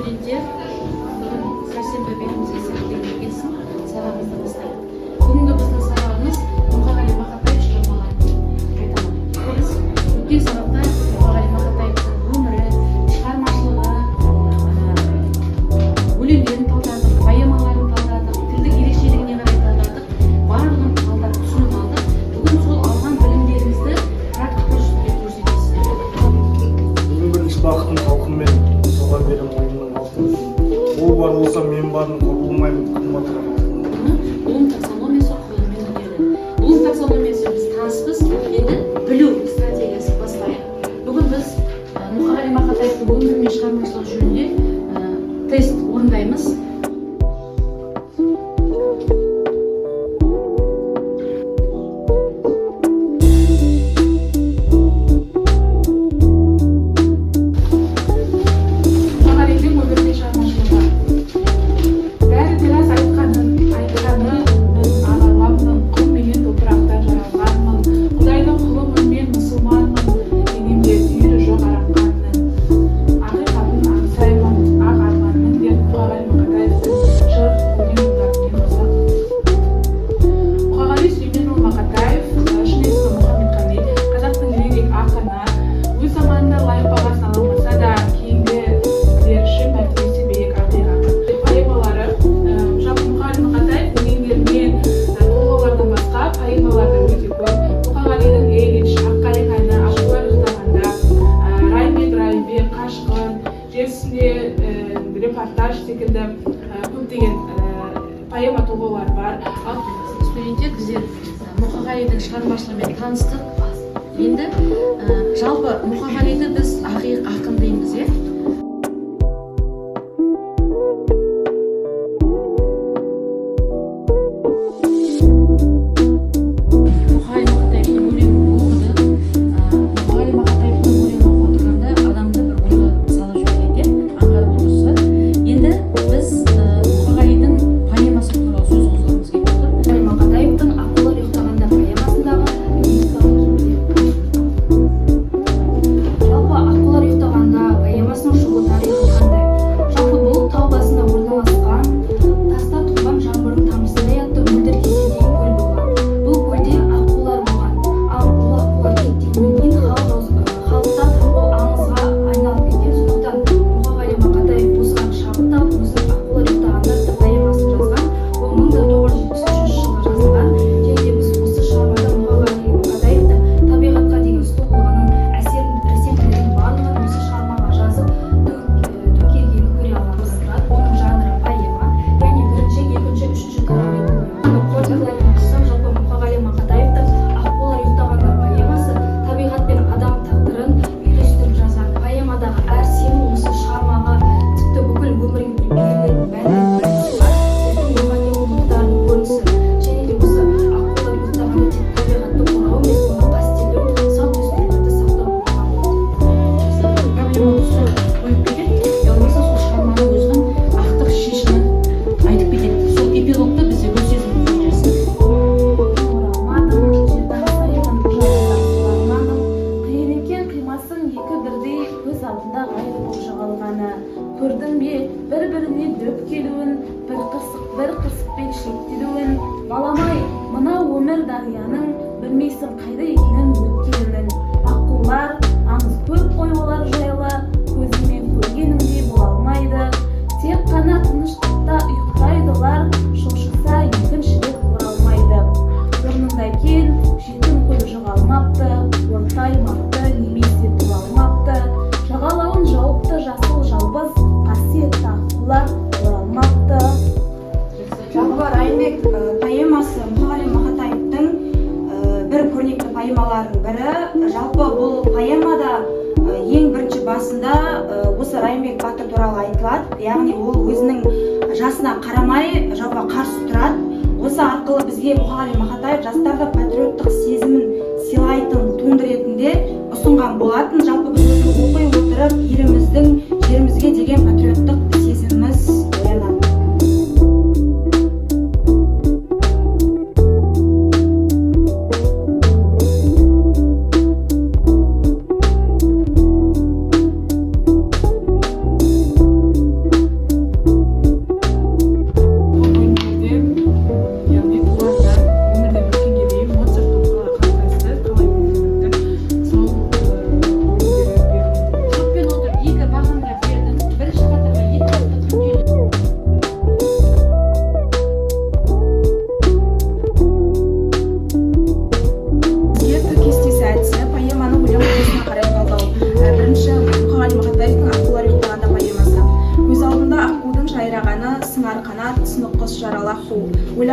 студенттер, сәрсенбі берімізге сәттілік келсін, сабағымызды бастайық. Бүгінгі біздің сабағымыз Мұқағали Мақатаев шығармаларын қайталау. Біз өткен сабақта Мұқағали Мақатаевтың өмірі, шығармашылығы, өлеңдерін талдадық, поэмаларын талдадық, тілдік ерекшелігіне қарай талдадық, барлығын талдап түсініп алдық. Бүгін сол алған білімдерімізді практикалық жүзінде көрсетесіздер. Бүгін бірінші бақыттың талқынымен соған берем ойымның алтын. Ол бар болса мен барын болмаймын, қымбат Блум таксономиясы қолымен өтеді. Блум таксономиясы біз таныспыз, енді білу стратегиясы бастайық. Бүгін біз Мұқағали Мақатаевтың өмірі мен шығармашылығы жөнінде тест орындаймыз. Репортаж секілді көптеген поэма толғаулар бар. Ал студенттер біздер Мұқағалидың шығармашылығымен таныстық. Енді жалпы Мұқағалиді біз ақиық ақын дейміз, көрдің бе бір-біріне дөп келуін, бір қырсықпен шектелуін, баламай, мына өмір дарияның білмейсің қайда екенін өткенін. Аққулар, аңыз көп қой олар жайлы, көзімен көргеніңдей бола алмайды. Тек қана тыныштықта ұйықтайдылар, шошықса екіншілік оралмайды. Орнында кел, жетім көл жоғалмапты, ортаймапты, немесе туалмапты. Жағалауын жауыпты жасыл жалбыз, қасиетті аққулар оралмапты. Жалпы Райымбек поэмасы Мұқағали Мақатаевтың бір көрнекті поэмаларының бірі. Жалпы бұл поэмада ең бірінші басында осы Райымбек батыр туралы айтылады. Яғни ол өзінің жасына қарамай жауға қарсы тұрады. Осы арқылы бізге Мұқағали Мақатаев жастарға патриоттық сезімін сыйлайтын туынды ретінде ұсынған болатын. Жалпы біз осыны оқи отырып, еліміздің жерімізге деген патриоттық сезіміміз оянады.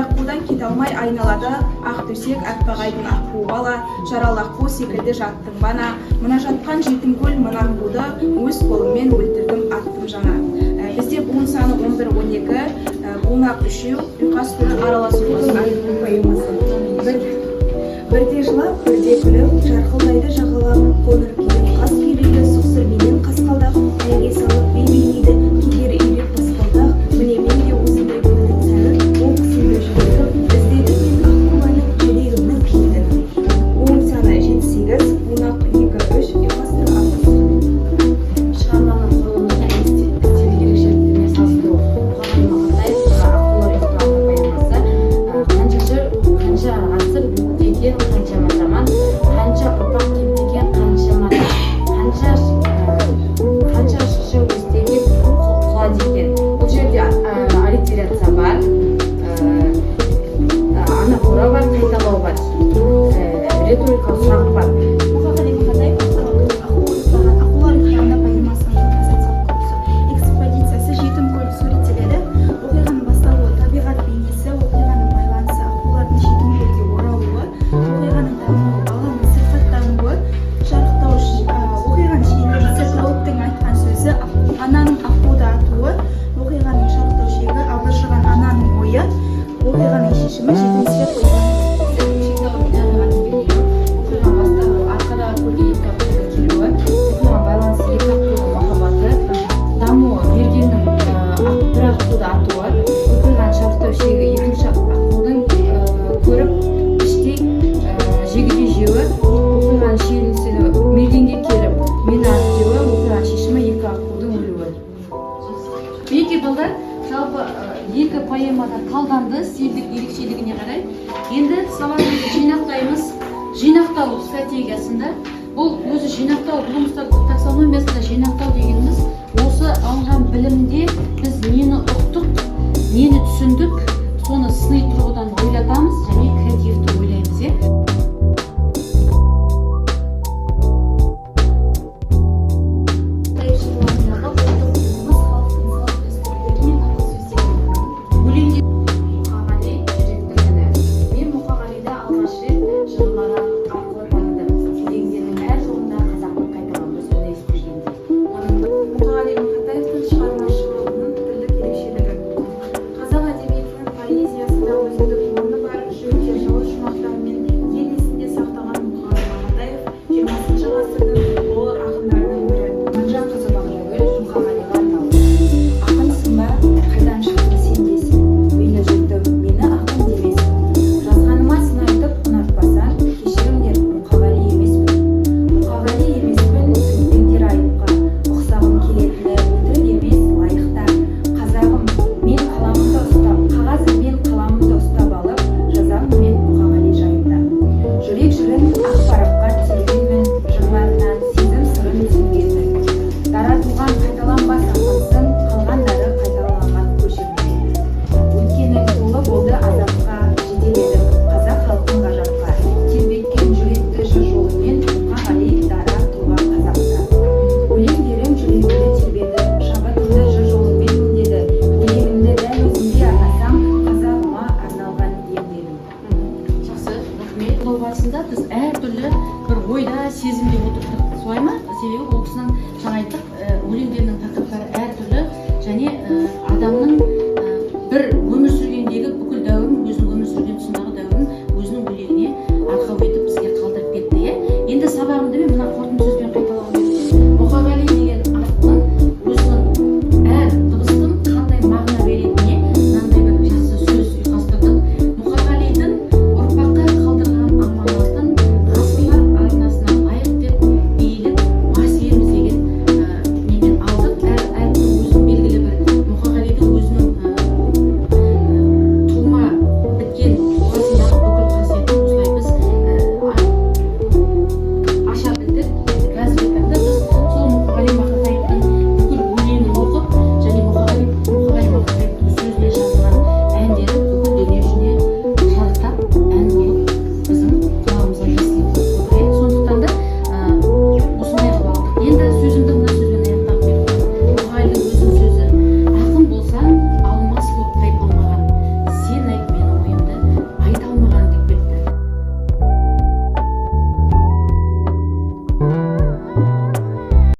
аққудан кете алмай айналада ақ төсек әппағайдың аққу бала жаралы аққу секілді жаттың бана мына жатқан жетім көл мына аққуды өз қолыммен өлтірдім аттым жаңа. Бізде буын саны 11-12, буынақ 3, ұйқас төрт аралас ұйқас айдың поэмасы. Бірде жылап, бірде күліп, жарқылдайды жағалап, қоңыр келіп, қас келеді, сұқсыр менен қасқалдақ, әйге салып беймеймейді, кегері үйрек басқалдақ, міне мен де осындай көңілін сәліп, ол кісімді жүрегім, іздедім мен аққуланың жүрегімнің күйді. Буын саны 7-8, буынақ 2-3, ұйқас төрт аралас. Шығарманың құрылымы стиль ерекшеліктеріне салыстыру. Мұқағали Мақатаев аққулар ұйықтаған поэмасы қанша жыр, қанша ғасыр өткен қаншама заман, қанша ұрпақ кемтеген қаншама қанша жыл іздеген құлады екен. Бұл жерде аллитерация бар, анафора бар, қайталау бар, риторикалық сұрақ бар. Мұқағали Мақатаев аққулар ұйықтағанда поэмасының композициялық құрылысы, экспозициясы жетім көл суреттеледі. Оқиғаның басталуы, табиғат бейнесі, оқиғаның байланысы, аққулардың жетім көлге оралуы, оқиғаның дамуы, баланың сырқаттануы, жарықтау, оқиғаның шиеленісі, тауыптың айтқан сөзі, ананың аққуды атуы, оқиғаның шарықтау шегі, абыржыған ананың ойы, оқиғаның шешімі, жетім свет қойған. Оқиға басталуы, арқадағы көлге екі аққудың келуі, оқиға байланысы екі аққудың махаббаты, дамуы, мергеннің бір аққуды атуы, оқиғаның шарықтау шегі, екінші аққудың көріп іштей жегідей жеуі, оқиғаның шиеленісі, мергенге келіп мені ат деуі, оқиғаның шешімі, екі аққудың өлуі. Мінекей балдар, жалпы екі поэмада талданды стильдік ерекшелігіне қарай. Енді сабағымызды жинақтаймыз. Жинақтау стратегиясында бұл өзі жинақтау, блумстар таксономиясында жинақтау дегеніміз осы алған білімде біз нені ұқтық, нені түсіндік, соны сыни тұрғыдан ойлатамыз және креативті ойлаймыз. Мұқағали Мақатаевтың шығармашылығының тілдік ерекшелігі. Қазақ әдебиетінің поэзиясында өзіндік орны бар жүйке жылы шумақтарымен ел есінде сақтаған Мұқағали Мақатаев 20 ғасырдың ұлы ақындарының бірі. Маржан қызы Бақжагүл Мұқағалиға арналды. Ақынсың ба, қайдан шықтың сен десін, мейлі жұртым мені ақын демесін. Жазғаныма сын айтып ұнатпасаң, кешіріңдер, Мұқағали емеспін. Мұқағали емеспін, сөйтіңдер айыпқа. Ұқсағым келетіні өтірік емес, лайықта. Қазағым, мен қаламымды ұстап, қағазым мен қаламымды ұстап алып, жазамын мен Мұқағали жайында. Жүрек жырын ақ параққа түсіргенмін, жырларынан сезім сырын түсінгенмін. Таратылған қайталанбас ақынсың, қалғандары қайталанған көшірме. Өткенің толы болды азапқа, жетеледім қазақ халқын ғажапқа. Тербеткен жүректі жыр жолымен, Мұқағали дара тұлға қазақта. Өлеңдерім жүрегімді тербеді, шабытымды жыр жолымен өңдеді. Өлеңімді дәл өзімде арнасам, қазағыма арналған ем дедім. Жақсы, рахмет. Бұл барысында біз әртүрлі бір ойда, сезімде отырдық. Солай ма? Себебі ол кісінің